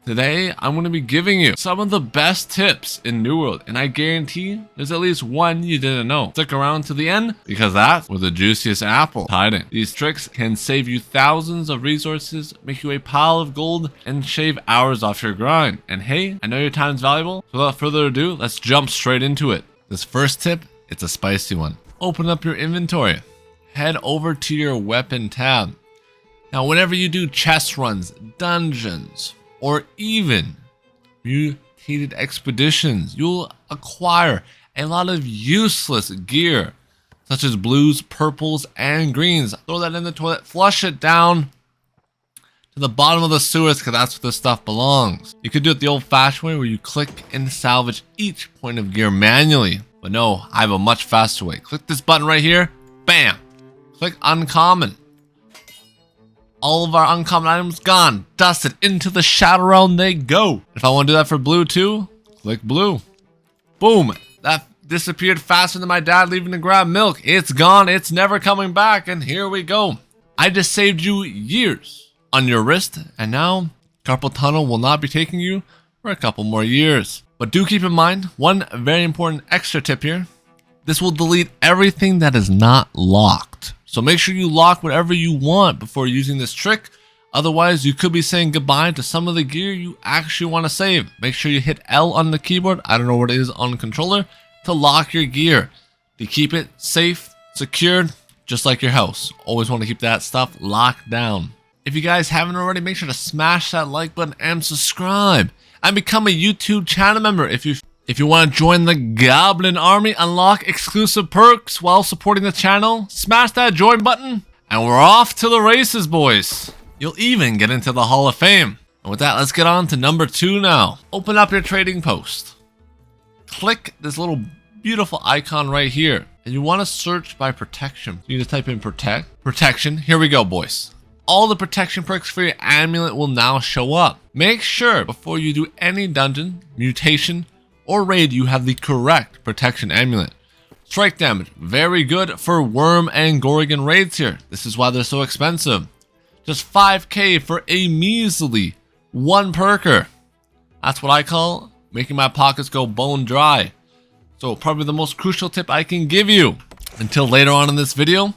Today, I'm going to be giving you some of the best tips in New World, and I guarantee there's at least one you didn't know. Stick around to the end, because that's where the juiciest apple hiding. These tricks can save you thousands of resources, make you a pile of gold, and shave hours off your grind. And hey, I know your time's valuable, so without further ado, let's jump straight into it. This first tip, it's a spicy one. Open up your inventory. Head over to your weapon tab. Now, whenever you do chest runs, dungeons, or even mutated expeditions, you'll acquire a lot of useless gear, such as blues, purples, and greens. Throw that in the toilet, flush it down to the bottom of the sewers, because that's where this stuff belongs. You could do it the old-fashioned way, where you click and salvage each point of gear manually. But no, I have a much faster way. Click this button right here, bam! Click uncommon. All of our uncommon items gone, dusted, into the shadow realm they go. If I want to do that for blue too, click blue. Boom, that disappeared faster than my dad leaving to grab milk. It's gone, it's never coming back, and here we go. I just saved you years on your wrist, and now carpal tunnel will not be taking you for a couple more years. But do keep in mind, one very important extra tip here. This will delete everything that is not locked. So make sure you lock whatever you want before using this trick. Otherwise, you could be saying goodbye to some of the gear you actually want to save. Make sure you hit L on the keyboard, I don't know what it is on the controller, to lock your gear. To keep it safe, secured, just like your house. Always want to keep that stuff locked down. If you guys haven't already, make sure to smash that like button and subscribe. And become a YouTube channel member if you want to join the Goblin Army, unlock exclusive perks while supporting the channel. Smash that join button, and we're off to the races, boys. You'll even get into the Hall of Fame. And with that, let's get on to number 2 now. Open up your trading post. Click this little beautiful icon right here, and you want to search by protection. You need to type in protection. Here we go, boys. All the protection perks for your amulet will now show up. Make sure before you do any dungeon, mutation, or raid, you have the correct protection amulet. Strike damage, very good for worm and gorgon raids here. This is why they're so expensive. Just 5k for a measly 1 perker. That's what I call making my pockets go bone dry. So probably the most crucial tip I can give you until later on in this video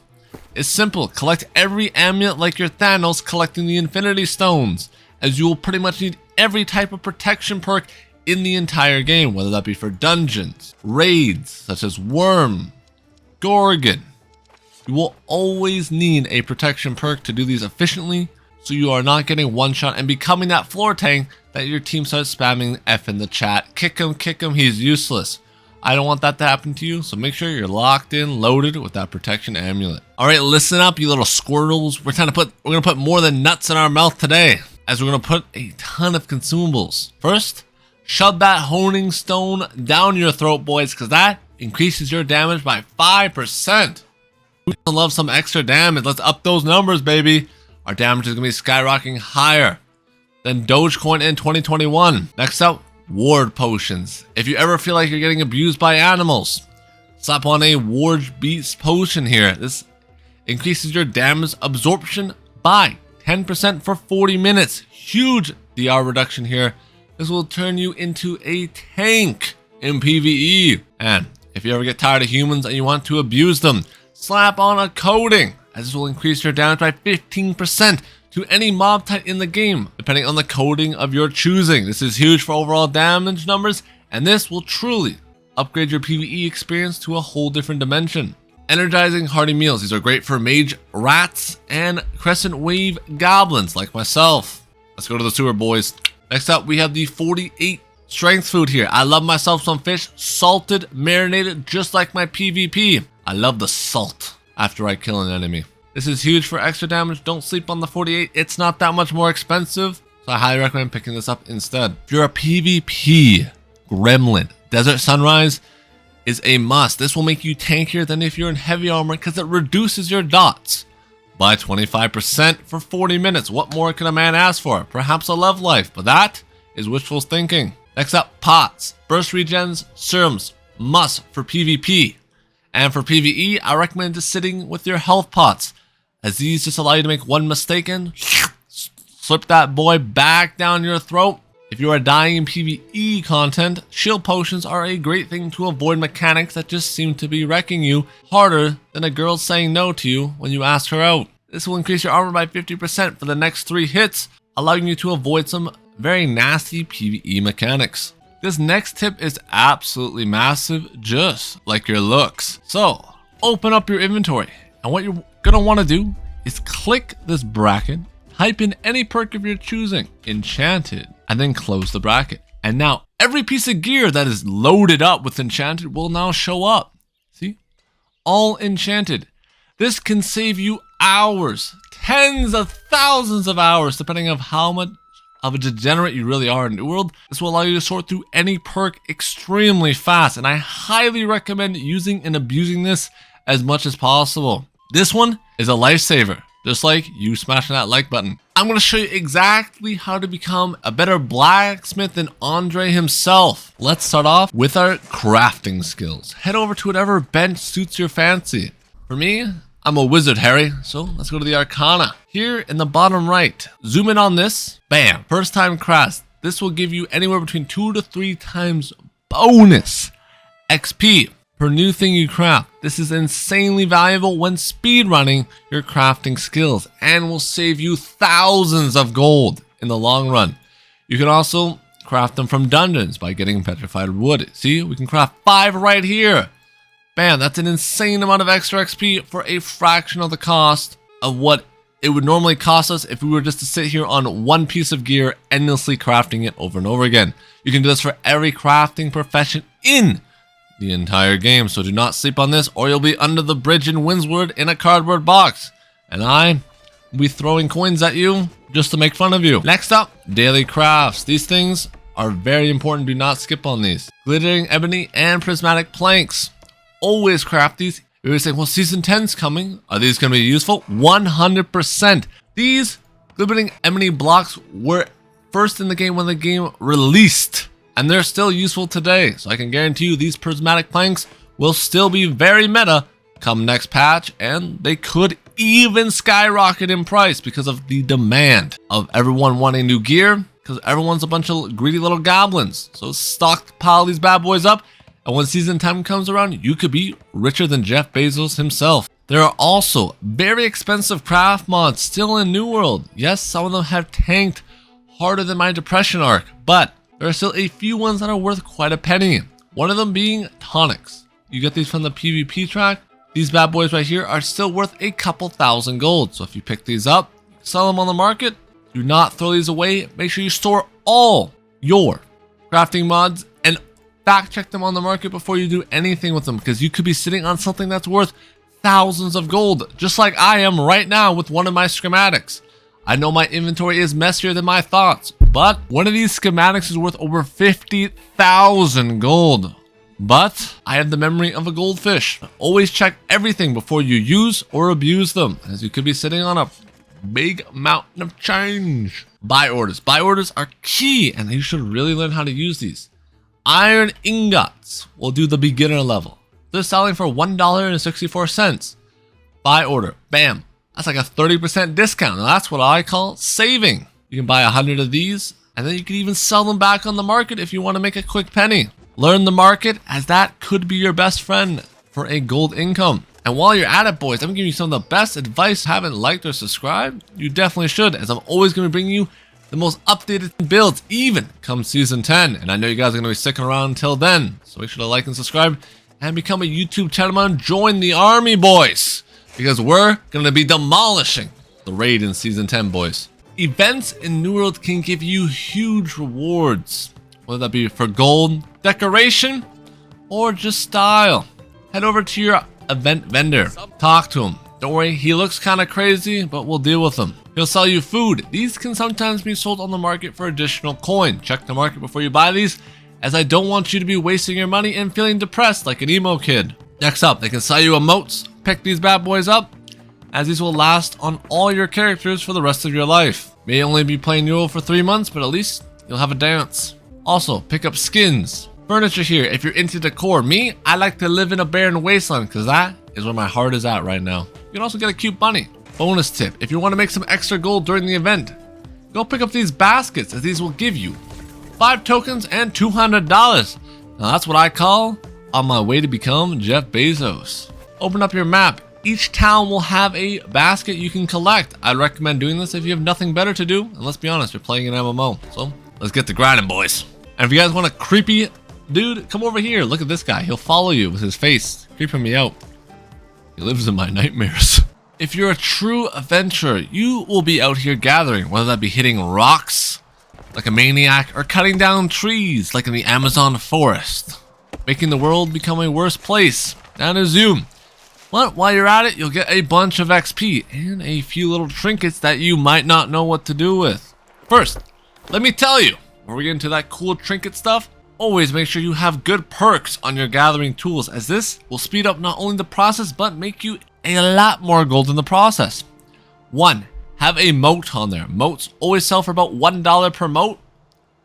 is simple. Collect every amulet like your Thanos collecting the Infinity Stones, as you will pretty much need every type of protection perk in the entire game, whether that be for dungeons, raids, such as Worm, Gorgon. You will always need a protection perk to do these efficiently, so you are not getting one shot and becoming that floor tank that your team starts spamming F in the chat. Kick him, he's useless. I don't want that to happen to you, so make sure you're locked in, loaded with that protection amulet. Alright, listen up, you little squirtles. We're gonna put more than nuts in our mouth today, as we're gonna put a ton of consumables. First, shove that honing stone down your throat, boys, because that increases your damage by 5%. We love some extra damage. Let's up those numbers, baby. Our damage is gonna be skyrocketing higher than Dogecoin in 2021. Next up, ward potions. If you ever feel like you're getting abused by animals, slap on a ward beast potion here. This increases your damage absorption by 10% for 40 minutes. Huge DR reduction here. This will turn you into a tank in PvE. And if you ever get tired of humans and you want to abuse them, slap on a coating, as this will increase your damage by 15% to any mob type in the game, depending on the coding of your choosing. This is huge for overall damage numbers, and this will truly upgrade your PvE experience to a whole different dimension. Energizing hearty meals. These are great for mage rats and crescent wave goblins like myself. Let's go to the sewer, boys. Next up, we have the 48 strength food here. I love myself some fish, salted, marinated, just like my PvP. I love the salt after I kill an enemy. This is huge for extra damage. Don't sleep on the 48. It's not that much more expensive, so I highly recommend picking this up instead. If you're a PvP gremlin, Desert Sunrise is a must. This will make you tankier than if you're in heavy armor, because it reduces your dots by 25% for 40 minutes. What more can a man ask for? Perhaps a love life, but that is wishful thinking. Next up, pots. Burst regens, serums, must for PvP. And for PvE, I recommend just sitting with your health pots, as these just allow you to make one mistake and slip that boy back down your throat. If you are dying in PvE content, shield potions are a great thing to avoid mechanics that just seem to be wrecking you harder than a girl saying no to you when you ask her out. This will increase your armor by 50% for the next 3 hits, allowing you to avoid some very nasty PvE mechanics. This next tip is absolutely massive, just like your looks. So, open up your inventory, and what you're gonna want to do is click this bracket, type in any perk of your choosing, enchanted, and then close the bracket. And now every piece of gear that is loaded up with enchanted will now show up. See? All enchanted. This can save you hours, tens of thousands of hours, depending on how much of a degenerate you really are in New World. This will allow you to sort through any perk extremely fast, and I highly recommend using and abusing this as much as possible. This one is a lifesaver, just like you smashing that like button. I'm going to show you exactly how to become a better blacksmith than Andre himself. Let's start off with our crafting skills. Head over to whatever bench suits your fancy. For me, I'm a wizard, Harry, so let's go to the Arcana. Here in the bottom right, zoom in on this. Bam, first time crafts. This will give you anywhere between 2 to 3 times bonus XP per new thing you craft. This is insanely valuable when speedrunning your crafting skills and will save you thousands of gold in the long run. You can also craft them from dungeons by getting petrified wood. See, we can craft 5 right here. Bam, that's an insane amount of extra XP for a fraction of the cost of what it would normally cost us if we were just to sit here on one piece of gear, endlessly crafting it over and over again. You can do this for every crafting profession in the entire game, so do not sleep on this or you'll be under the bridge in Windsward in a cardboard box. And I will be throwing coins at you just to make fun of you. Next up, daily crafts. These things are very important. Do not skip on these. Glittering ebony and prismatic planks. Always craft these. We were saying, well, season 10's coming. Are these going to be useful? 100%. These glittering ebony blocks were first in the game when the game released, and they're still useful today. So I can guarantee you these prismatic planks will still be very meta come next patch, and they could even skyrocket in price because of the demand of everyone wanting new gear, because everyone's a bunch of greedy little goblins. So stockpile these bad boys up, and when season 10 comes around, you could be richer than Jeff Bezos himself. There are also very expensive craft mods still in New World. Yes, some of them have tanked harder than my depression arc, but there are still a few ones that are worth quite a penny. One of them being tonics. You get these from the PvP track. These bad boys right here are still worth a couple thousand gold. So if you pick these up, sell them on the market, do not throw these away. Make sure you store all your crafting mods and fact check them on the market before you do anything with them, because you could be sitting on something that's worth thousands of gold, just like I am right now with one of my schematics. I know my inventory is messier than my thoughts, but one of these schematics is worth over 50,000 gold. But I have the memory of a goldfish. Always check everything before you use or abuse them, as you could be sitting on a big mountain of change. Buy orders. Buy orders are key, and you should really learn how to use these. Iron ingots will do the beginner level. They're selling for $1.64. Buy order. Bam. That's like a 30% discount. Now that's what I call saving. You can buy 100 of these, and then you can even sell them back on the market if you want to make a quick penny. Learn the market, as that could be your best friend for a gold income. And while you're at it, boys, I'm giving you some of the best advice. Haven't liked or subscribed? You definitely should, as I'm always going to bring you the most updated builds, even come season 10. And I know you guys are going to be sticking around until then. So make sure to like and subscribe and become a YouTube channel member. Join the army, boys, because we're going to be demolishing the raid in season 10, boys. Events in New World can give you huge rewards, whether that be for gold, decoration, or just style. Head over to your event vendor. Talk to him. Don't worry, he looks kind of crazy, but we'll deal with him. He'll sell you food. These can sometimes be sold on the market for additional coin. Check the market before you buy these, as I don't want you to be wasting your money and feeling depressed like an emo kid. Next up, they can sell you emotes. Pick these bad boys up, as these will last on all your characters for the rest of your life. May only be playing New World for 3 months, but at least you'll have a dance. Also, pick up skins. Furniture here if you're into decor. Me, I like to live in a barren wasteland, because that is where my heart is at right now. You can also get a cute bunny. Bonus tip, if you want to make some extra gold during the event, go pick up these baskets, as these will give you 5 tokens, and $200. Now that's what I call on my way to become Jeff Bezos. Open up your map. Each town will have a basket you can collect. I'd recommend doing this if you have nothing better to do. And let's be honest, you're playing an MMO. So let's get to grinding, boys. And if you guys want a creepy dude, come over here. Look at this guy. He'll follow you with his face, creeping me out. He lives in my nightmares. If you're a true adventurer, you will be out here gathering, whether that be hitting rocks like a maniac or cutting down trees like in the Amazon forest, making the world become a worse place. Down to Zoom. But while you're at it, you'll get a bunch of XP and a few little trinkets that you might not know what to do with. First, let me tell you, before we get into that cool trinket stuff, always make sure you have good perks on your gathering tools, as this will speed up not only the process but make you a lot more gold in the process. 1. Have a moat on there. Moats always sell for about $1 per moat.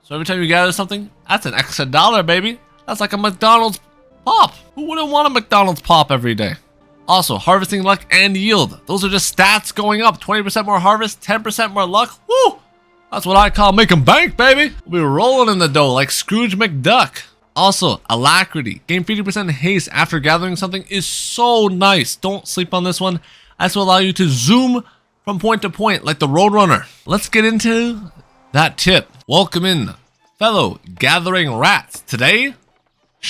So every time you gather something, that's an extra dollar, baby. That's like a McDonald's pop. Who wouldn't want a McDonald's pop every day? Also, harvesting luck and yield. Those are just stats going up. 20% more harvest, 10% more luck. Woo! That's what I call making bank, baby. We'll be rolling in the dough like Scrooge McDuck. Also, alacrity. Gain 50% haste after gathering something is so nice. Don't sleep on this one. This will allow you to zoom from point to point like the Roadrunner. Let's get into that tip. Welcome in, fellow gathering rats. Today,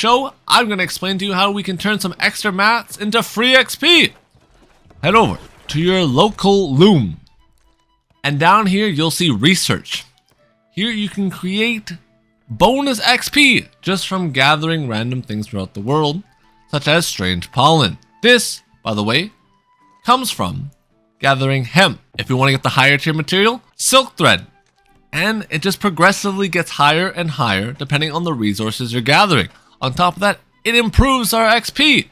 I'm going to explain to you how we can turn some extra mats into free XP. Head over to your local loom. And down here, you'll see research. Here you can create bonus XP just from gathering random things throughout the world, such as strange pollen. This, by the way, comes from gathering hemp. If you want to get the higher tier material, silk thread. And it just progressively gets higher and higher depending on the resources you're gathering. On top of that, it improves our XP.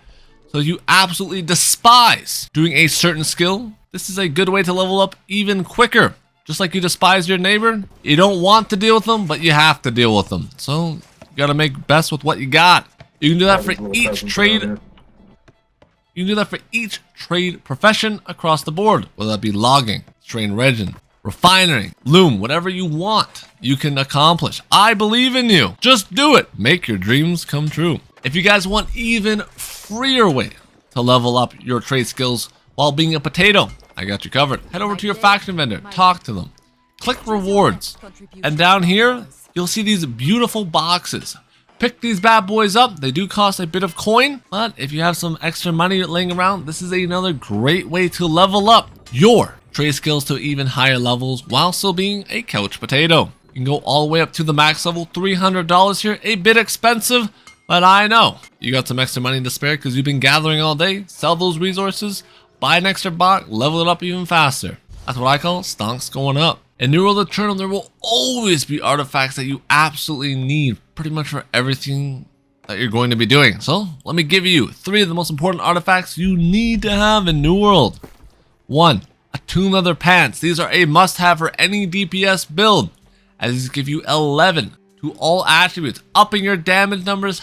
So you absolutely despise doing a certain skill, this is a good way to level up even quicker. Just like you despise your neighbor, you don't want to deal with them, but you have to deal with them. So you gotta make best with what you got. You can do that for each trade. You can do that for each trade profession across the board, whether that be logging, train regen, refinery, loom, whatever you want, you can accomplish. I believe in you. Just do it. Make your dreams come true. If you guys want even freer way to level up your trade skills while being a potato, I got you covered. Head over to your faction vendor, talk to them, click rewards, and down here, you'll see these beautiful boxes. Pick these bad boys up. They do cost a bit of coin, but if you have some extra money laying around, this is another great way to level up your trade skills to even higher levels while still being a couch potato. You can go all the way up to the max level, $300 here, a bit expensive, but I know you got some extra money to spare because you've been gathering all day. Sell those resources, buy an extra box, level it up even faster. That's what I call stonks going up. In New World Aeternum, there will always be artifacts that you absolutely need pretty much for everything that you're going to be doing. So let me give you 3 of the most important artifacts you need to have in New World. 1. Attuned leather pants. These are a must-have for any DPS build, as these give you 11 to all attributes, upping your damage numbers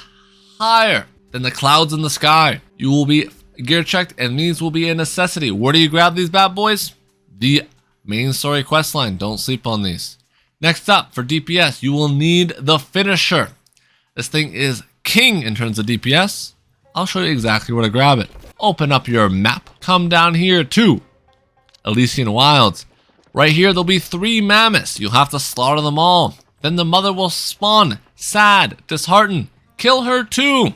higher than the clouds in the sky. You will be gear checked, and these will be a necessity. Where do you grab these bad boys? The main story questline. Don't sleep on these. Next up, for DPS, you will need the finisher. This thing is king in terms of DPS. I'll show you exactly where to grab it. Open up your map. Come down here to Elysian Wilds. Right here, there'll be 3 mammoths. You'll have to slaughter them all. Then the mother will spawn. Sad, disheartened. Kill her too.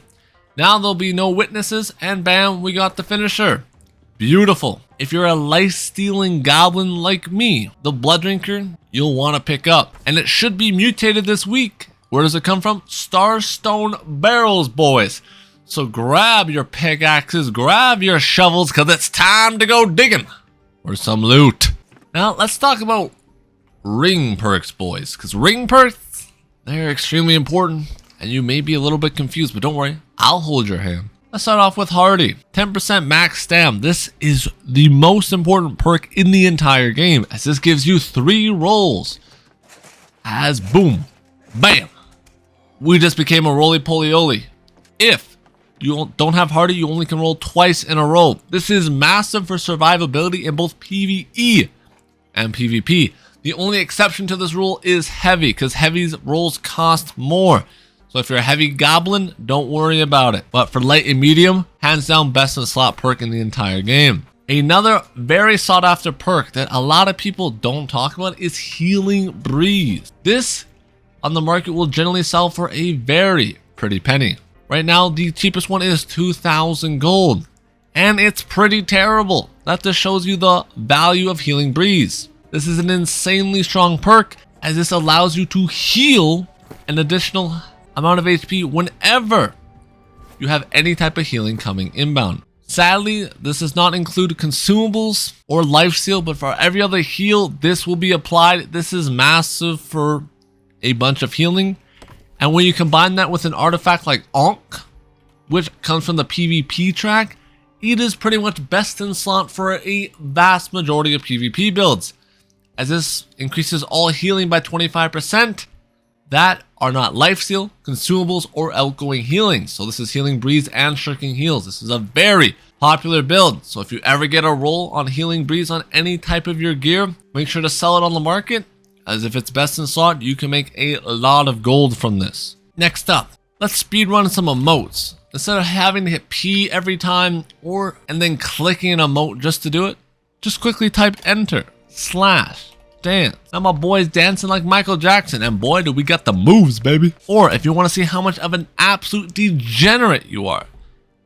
Now there'll be no witnesses, and bam, we got the finisher. Beautiful. If you're a life-stealing goblin like me, the blood drinker, you'll want to pick up. And it should be mutated this week. Where does it come from? Starstone barrels, boys. So grab your pickaxes, grab your shovels, because it's time to go digging for some loot. Now, let's talk about ring perks, boys. Because ring perks, they're extremely important. And you may be a little bit confused, but don't worry, I'll hold your hand. Let's start off with Hardy. 10% max stam. This is the most important perk in the entire game, as this gives you 3 rolls. As boom, bam, we just became a roly-poly-oly. If you don't have Hardy, you only can roll twice in a row. This is massive for survivability in both PvE and PvP. The only exception to this rule is heavy, because heavy's rolls cost more. So if you're a heavy goblin, don't worry about it. But for light and medium, hands down best in slot perk in the entire game. Another very sought after perk that a lot of people don't talk about is Healing Breeze. This on the market will generally sell for a very pretty penny. Right now, the cheapest one is 2,000 gold. And it's pretty terrible. That just shows you the value of Healing Breeze. This is an insanely strong perk, as this allows you to heal an additional amount of HP whenever you have any type of healing coming inbound. Sadly, this does not include consumables or lifesteal, but for every other heal, this will be applied. This is massive for a bunch of healing. And when you combine that with an artifact like Ankh, which comes from the PvP track, it is pretty much best in slot for a vast majority of PvP builds, as this increases all healing by 25%. That are not lifesteal, consumables, or outgoing healing. So this is Healing Breeze and Shirking Heals. This is a very popular build. So if you ever get a roll on Healing Breeze on any type of your gear, make sure to sell it on the market, as if it's best in slot, you can make a lot of gold from this. Next up, let's speedrun some emotes. Instead of having to hit P every time and then clicking an emote just to do it, just quickly type enter, / dance. Now my boy's dancing like Michael Jackson, and boy do we got the moves, baby. Or if you want to see how much of an absolute degenerate you are,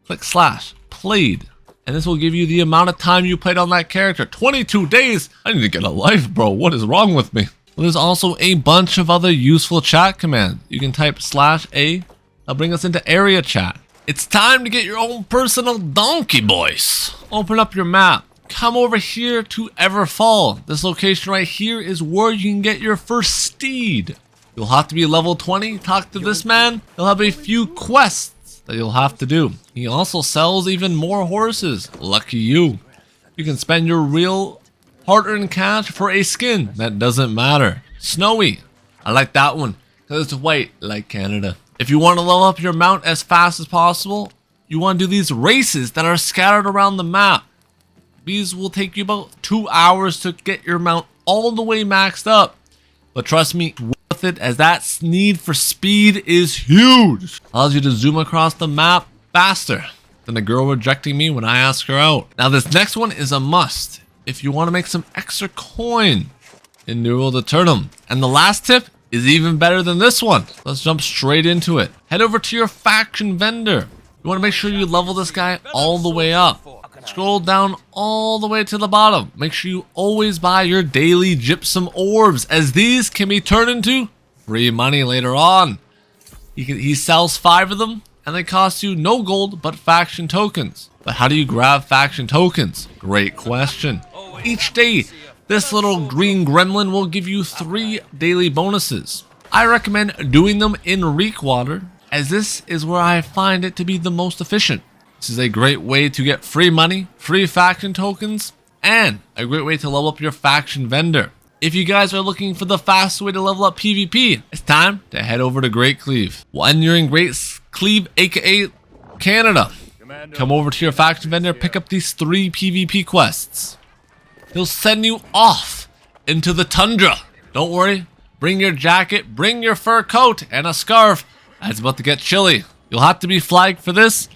click / played, and this will give you the amount of time you played on that character. 22 days? I need to get a life, bro. What is wrong with me? Well, there's also a bunch of other useful chat commands. You can type /A. That'll bring us into area chat. It's time to get your own personal donkey, boys. Open up your map. Come over here to Everfall. This location right here is where you can get your first steed. You'll have to be level 20. Talk to this man. He'll have a few quests that you'll have to do. He also sells even more horses. Lucky you. You can spend your real hard-earned cash for a skin. That doesn't matter. Snowy. I like that one because it's white like Canada. If you want to level up your mount as fast as possible, you want to do these races that are scattered around the map. These will take you about 2 hours to get your mount all the way maxed up. But trust me, worth it, as that need for speed is huge. Allows you to zoom across the map faster than the girl rejecting me when I ask her out. Now this next one is a must if you want to make some extra coin in New World Aeternum. And the last tip is even better than this one. Let's jump straight into it. Head over to your faction vendor. You want to make sure you level this guy all the way up. Scroll down all the way to the bottom. Make sure you always buy your daily gypsum orbs, as these can be turned into free money later on. He sells 5 of them, and they cost you no gold but faction tokens. But how do you grab faction tokens? Great question. Each day, this little green gremlin will give you 3 daily bonuses. I recommend doing them in Reekwater, as this is where I find it to be the most efficient. This is a great way to get free money, free faction tokens, and a great way to level up your faction vendor. If you guys are looking for the fastest way to level up PvP, it's time to head over to Great Cleave. When you're in Great Cleave, aka Canada, come over to your faction vendor, pick up these 3 PvP quests. He'll send you off into the tundra. Don't worry, bring your jacket, bring your fur coat, and a scarf, as it's about to get chilly. You'll have to be flagged for this,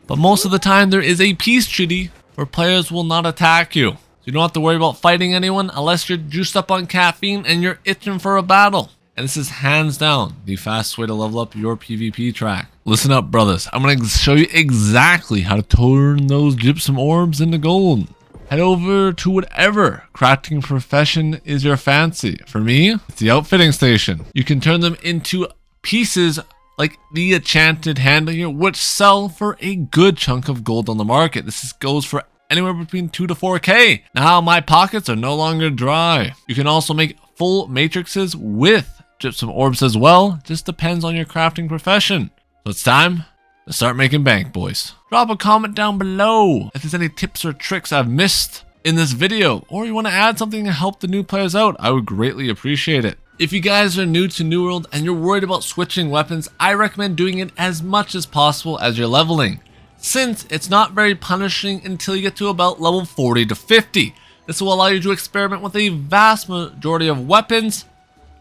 but most of the time there is a peace treaty where players will not attack you. So you don't have to worry about fighting anyone unless you're juiced up on caffeine and you're itching for a battle. And this is hands down the fastest way to level up your PvP track. Listen up, brothers. I'm going to show you exactly how to turn those gypsum orbs into gold. Head over to whatever crafting profession is your fancy. For me, it's the outfitting station. You can turn them into pieces like the enchanted handle here, which sell for a good chunk of gold on the market. This goes for anywhere between 2 to 4k. Now my pockets are no longer dry. You can also make full matrices with gypsum orbs as well. Just depends on your crafting profession. So it's time to start making bank, boys. Drop a comment down below if there's any tips or tricks I've missed in this video, or you want to add something to help the new players out. I would greatly appreciate it. If you guys are new to New World and you're worried about switching weapons, I recommend doing it as much as possible as you're leveling, since it's not very punishing until you get to about level 40 to 50. This will allow you to experiment with a vast majority of weapons,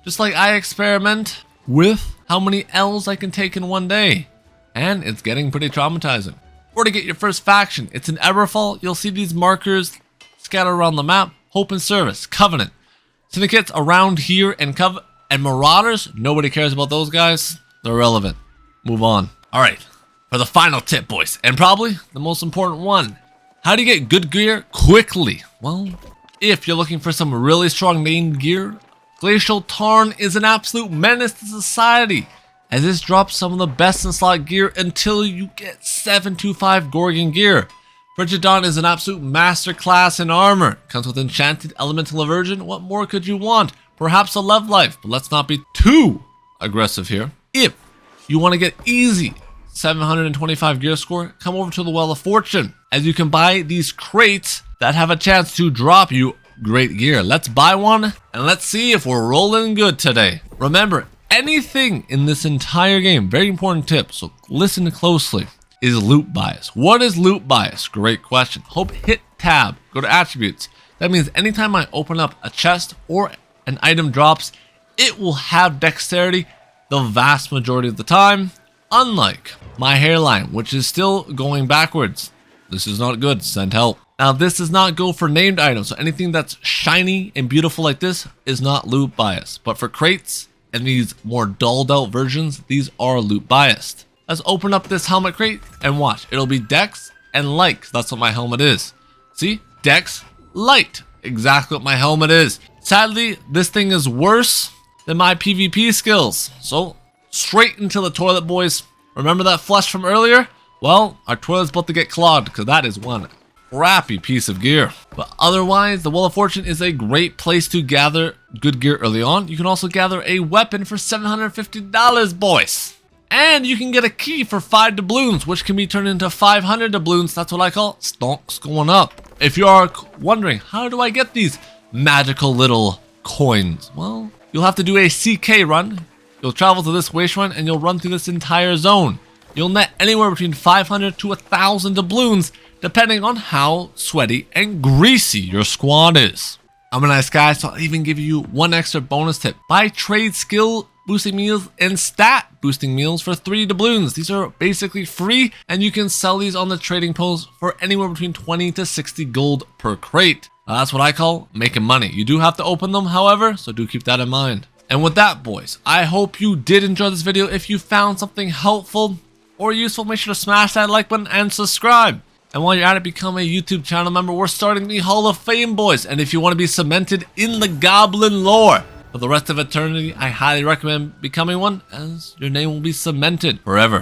just like I experiment with how many L's I can take in one day. And it's getting pretty traumatizing. Or to get your first faction, it's an Everfall. You'll see these markers scattered around the map. Hope and Service, Covenant, Syndicates around here, and Marauders. Nobody cares about those guys. They're irrelevant. Move on. Alright, for the final tip, boys, and probably the most important one. How do you get good gear quickly? Well, if you're looking for some really strong named gear, Glacial Tarn is an absolute menace to society, as this drops some of the best in slot gear until you get 725 Gorgon gear. Frigidon is an absolute masterclass in armor. Comes with Enchanted Elemental Aversion. What more could you want? Perhaps a Love Life, but let's not be too aggressive here. If you want to get easy 725 gear score, come over to the Well of Fortune, as you can buy these crates that have a chance to drop you great gear. Let's buy one and let's see if we're rolling good today. Remember, anything in this entire game, very important tip, so listen closely, is loot bias. What is loot bias? Great question. Hope hit tab, go to attributes. That means anytime I open up a chest or an item drops, it will have dexterity the vast majority of the time, unlike my hairline, which is still going backwards. This is not good. Send help. Now, this does not go for named items, so anything that's shiny and beautiful like this is not loot biased. But for crates and these more dulled out versions, these are loot biased. Let's open up this helmet crate and watch. It'll be Dex and Light, 'cause that's what my helmet is. See? Dex, Light. Exactly what my helmet is. Sadly, this thing is worse than my PvP skills. So, straight into the toilet, boys. Remember that flush from earlier? Well, our toilet's about to get clogged, because that is one crappy piece of gear. But otherwise, the Well of Fortune is a great place to gather good gear early on. You can also gather a weapon for $750, boys. And you can get a key for 5 doubloons, which can be turned into 500 doubloons. That's what I call stonks going up. If you are wondering, how do I get these magical little coins? Well, you'll have to do a CK run. You'll travel to this waste run and you'll run through this entire zone. You'll net anywhere between 500 to 1,000 doubloons, depending on how sweaty and greasy your squad is. I'm a nice guy, so I'll even give you one extra bonus tip. Buy trade skill boosting meals and stat boosting meals for 3 doubloons. These are basically free, and you can sell these on the trading post for anywhere between 20 to 60 gold per crate. That's what I call making money. You do have to open them, however, so do keep that in mind. And with that, boys, I hope you did enjoy this video. If you found something helpful or useful, make sure to smash that like button and subscribe. And while you're at it, become a YouTube channel member. We're starting the Hall of Fame, boys. And if you want to be cemented in the Goblin lore for the rest of eternity, I highly recommend becoming one, as your name will be cemented forever.